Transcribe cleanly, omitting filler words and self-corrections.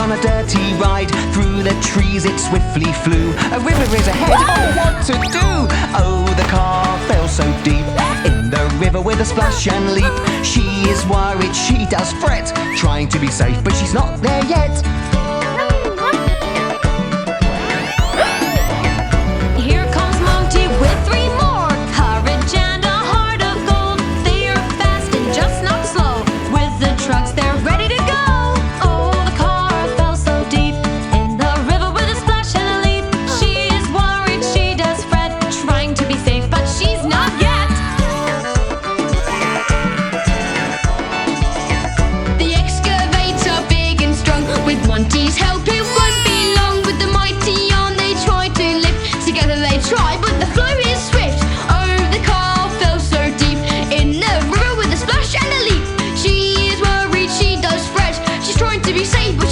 on a dirty ride. Through the trees it swiftly flew. A river is ahead, oh what to do? Oh, the car fell so deep in the river with a splash and leap. She is worried, she does fret, trying to be safe, but she's not there yet. Here comes Monty with 3 more. Courage and a heart of gold. They are fast and just not slow. With the trucks they're ready to go. Oh, the car fell so deep in the river with a splash and a leap. She is worried, she does fret, trying to be safe, but she's not yet. The excavator, big and strong, with Monty's help it won't be long. With the mighty arm they try to lift, together they try, but the flow is swift. Oh, the car fell so deep in the river with a splash and a leap. She is worried, she does fret, she's trying to be safe, but